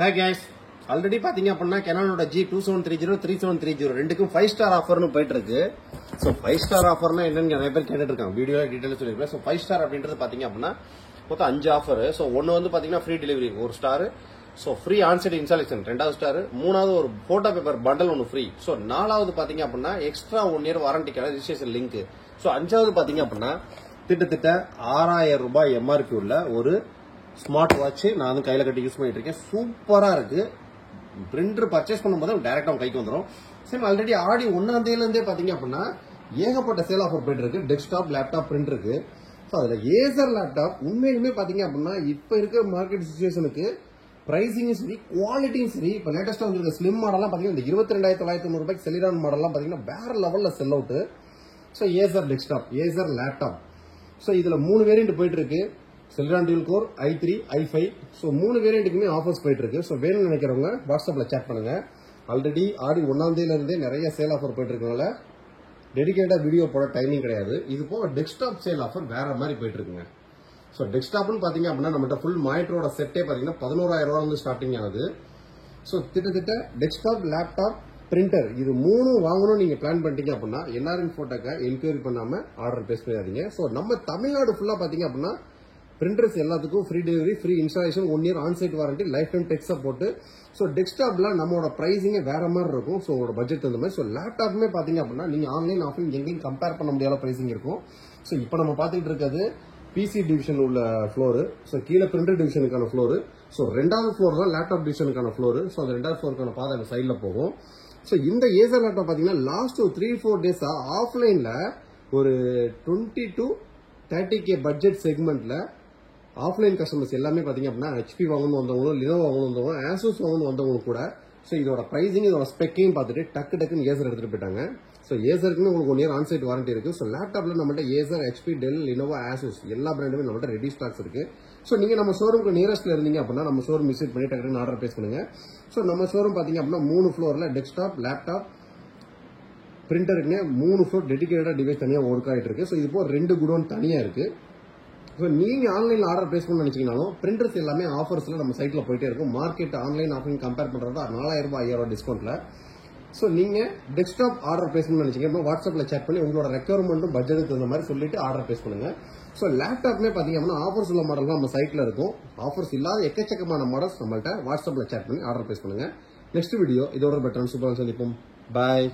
Hi guys, already பாத்தீங்க அப்படினா Canonோட G2730 3730 ரெண்டுக்கும் 5 ஸ்டார் ஆஃபர்னு போயிட்டு இருக்கு. சோ 5 ஸ்டார் ஆஃபர்னா என்னன்னு நிறைய பேர் கேட்டுட்டு இருக்காங்க. வீடியோல டீடைலா சொல்லிருக்கேன். சோ 5 ஸ்டார் அப்படின்றது பாத்தீங்க அப்படினா மொத்தம் 5 ஆஃபர். சோ ஒன்னு வந்து பாத்தீங்கன்னா free delivery 1 star. So free onsite installation 2வது ஸ்டார். மூணாவது ஒரு போட்டோ பேப்பர் பண்டல் ஒன்னு ஃப்ரீ. சோ நாலாவது பாத்தீங்க அப்படினா எக்ஸ்ட்ரா 1 இயர் வாரண்டிக்கான ரெஜிஸ்ட்ரேஷன் லிங்க். சோ அஞ்சாவது பாத்தீங்க அப்படினா திட்டத்திட்ட 6000 ரூபாய் எம்ஆர்பி உள்ள ஒரு ஸ்மார்ட் வாட்ச் நான் வந்து கையில கட்டி யூஸ் பண்ணிட்டு இருக்கேன். சூப்பரா இருக்கு. பிரிண்டர் பர்ச்சேஸ் பண்ணும்போது டைரக்டா கைக்கு வந்துடும். சேம் ஆல்ரெடி ஆடி 1ஆம் தேதியில இருந்தே பாத்தீங்க அப்படின்னா ஏகப்பட்ட சேல் ஆஃபர் போயிட்டு இருக்கு. டெஸ்க்டாப், லேப்டாப், பிரிண்டருக்கு. ஸோ அதுல ஏசர் லேப்டாப் உண்மையிலுமே பாத்தீங்க அப்படின்னா இப்ப இருக்க மார்க்கெட் சிச்சுவேஷனுக்கு பிரைசிங்கும் சரி, குவாலிட்டியும் சரி. இப்ப லேட்டஸ்டா வந்து ஸ்லிம் மாடல்லாம் பாத்தீங்கன்னா இந்த 22,900 ரூபாய்க்கு செலிரான் மாடல்லாம் பாத்தீங்கன்னா வேற லெவல்ல sell out. So Acer desktop, Acer laptop. So இதுல 3 வேரியன்ட் போயிட்டு இருக்கு. Celeron dual core, i3, i5. So 3 வேரியண்ட்டுக்குமே ஆஃபர்ஸ் போயிட்டு இருக்கு. ஸோ வேணும்னு நினைக்கிறவங்க வாட்ஸ்அப்ல சேட் பண்ணுங்க. ஆல்ரெடி ஆடி 1ஆம் தேதியில இருந்தே நிறைய சேல் ஆஃபர் போயிட்டு இருக்கனால டெடிகேட்டா வீடியோ போட டைமிங் கிடையாது. இது போக டெஸ்க்டாப் சேல் ஆஃபர் வேற மாதிரி போயிட்டு இருக்குங்க. ஸோ டெஸ்க்டாப்னு பாத்தீங்க அப்படின்னா நம்மகிட்ட ஃபுல் மானிட்டரோட செட்டே பாத்தீங்கன்னா 11,000 ரூபாய் வந்து ஸ்டார்டிங் ஆகுது. ஸோ திட்டத்திட்ட டெஸ்க்டாப், லேப்டாப், பிரிண்டர் இது 3 வாங்கணும் நீங்க பிளான் பண்ணிட்டீங்க அப்படின்னா என்ஆர்என் போட்டோக்க என்கொயரி பண்ணாம ஆர்டர் பேஸ் பண்ணிடாதீங்க. ஸோ நம்ம தமிழ்நாடு ஃபுல்லா பாத்தீங்க அப்படின்னா பிரிண்டர்ஸ் எல்லாத்துக்கும் free delivery, free installation, 1 year onsite warranty, life time tech support. So டெஸ்க்டாப்ல நம்மளோட பிரைசிங்கே வேற மாதிரி இருக்கும். ஸோ உங்களோட பட்ஜெட் அந்த மாதிரி. ஸோ லேப்டாப்புமே பாத்தீங்க அப்படின்னா நீங்க ஆன்லைன் ஆஃப்லைன் எங்கேயும் கம்பேர் பண்ண முடியாத பிரைசிங் இருக்கும். ஸோ இப்போ நம்ம பாத்துக்கிட்டு இருக்கிறது பிசி டிவிஷன் உள்ள ஃப்ளோரு. ஸோ கீழே பிரிண்டர் டிவிஷனுக்கான ஃப்ளோரு. ஸோ 2வது ஃப்ளோர் தான் லேப்டாப் டிவிஷனுக்கான ஃப்ளோரு. ஸோ அந்த 2வது ஃப்ளோருக்கான பாதை அந்த சைட்ல போகும். ஸோ இந்த ஏசர் லேப்டாப் பாத்தீங்கன்னா லாஸ்ட் ஒரு 3-4 டேஸா ஆஃப்லைன்ல ஒரு 20 to 30K பட்ஜெட் செக்மெண்ட்ல ஆஃப்லைன் கஸ்டமர்ஸ் எல்லாமே பாத்தீங்க அப்படின்னா ஹெச்பி வாங்கணும் வந்தவங்களும், லினோவோ வாங்கணும் வந்தவங்க, ஆசூஸ் வாங்கணும் வந்தவங்க கூட ஸோ இதோட பிரைசிங், இதோட ஸ்பெக்கையும் பார்த்துட்டு டக்குன்னு ஏசர் எடுத்துட்டு போயிட்டாங்க. ஸோ ஏசருக்குன்னு உங்களுக்கு 1 இயர் ஆன்சைட் வாரண்டி இருக்கு. ஸோ லேப்டாப்ல நம்மள்ட்ட Acer, HP, Dell, Lenovo, Asus எல்லா பிராண்டுமே நம்மள்ட்ட ரெடி ஸ்டாக்ஸ் இருக்கு. ஸோ நீங்க நம்ம ஷோரூமுக்கு நியரஸ்ட்ல இருந்தீங்க அப்படின்னா நம்ம ஷோரூம் விசிட் பண்ணி டக்குன்னு ஆர்டர் பேஸ் பண்ணுங்க. ஸோ நம்ம ஷோரூம் பாத்தீங்க அப்படின்னா 3 ஃப்ளோர்ல டெஸ்க்டாப், லேப்டாப், பிரிண்டருக்குன்னு 3 ஃப்ளோர் டெடிகேட்டடா டிவைஸ் தனியா ஒர்க் ஆகிட்டு இருக்கு. ஸோ இது போக 2 குடோன் தனியா இருக்கு. ஸோ நீங்க ஆன்லைன்ல ஆர்டர் பிளேஸ் பண்ண நினைச்சீங்கனாலும் பிரிண்டர்ஸ் எல்லாமே ஆஃபர்ஸ்ல நம்ம சைட்ல போயிட்டே இருக்கும். மார்க்கெட் ஆன்லைன் ஆஃப்லைன் கம்பேர் பண்றதா 4,000 ரூபாய் 5,000 ரூபாய் டிஸ்கவுண்ட்ல. ஸோ நீங்க டெஸ்க்டாப் ஆர்டர் பிளேஸ் பண்ண நினைச்சீங்க வாட்ஸ்அப்ல சேட் பண்ணி உங்களோட ரெக்யர்மெண்ட்டும் பட்ஜெட்டுக்கு தகுந்த மாதிரி சொல்லிட்டு ஆர்டர் பிளேஸ் பண்ணுங்க. ஸோ லேப்டாப்மே பாத்தீங்க அப்படின்னா ஆஃபர்ஸ் உள்ள மாடல் தான் நம்ம சைட்ல இருக்கும். ஆஃபர்ஸ் இல்லாத எக்கச்சக்கமான மாடல்ஸ் நம்மள்ட்ட வாட்ஸ்அப்ல சேட் பண்ணி ஆர்டர் பிளேஸ் பண்ணுங்க. நெக்ஸ்ட் வீடியோ இதோட பெட்டர் சூப்பராக சந்திப்போம். பாய்.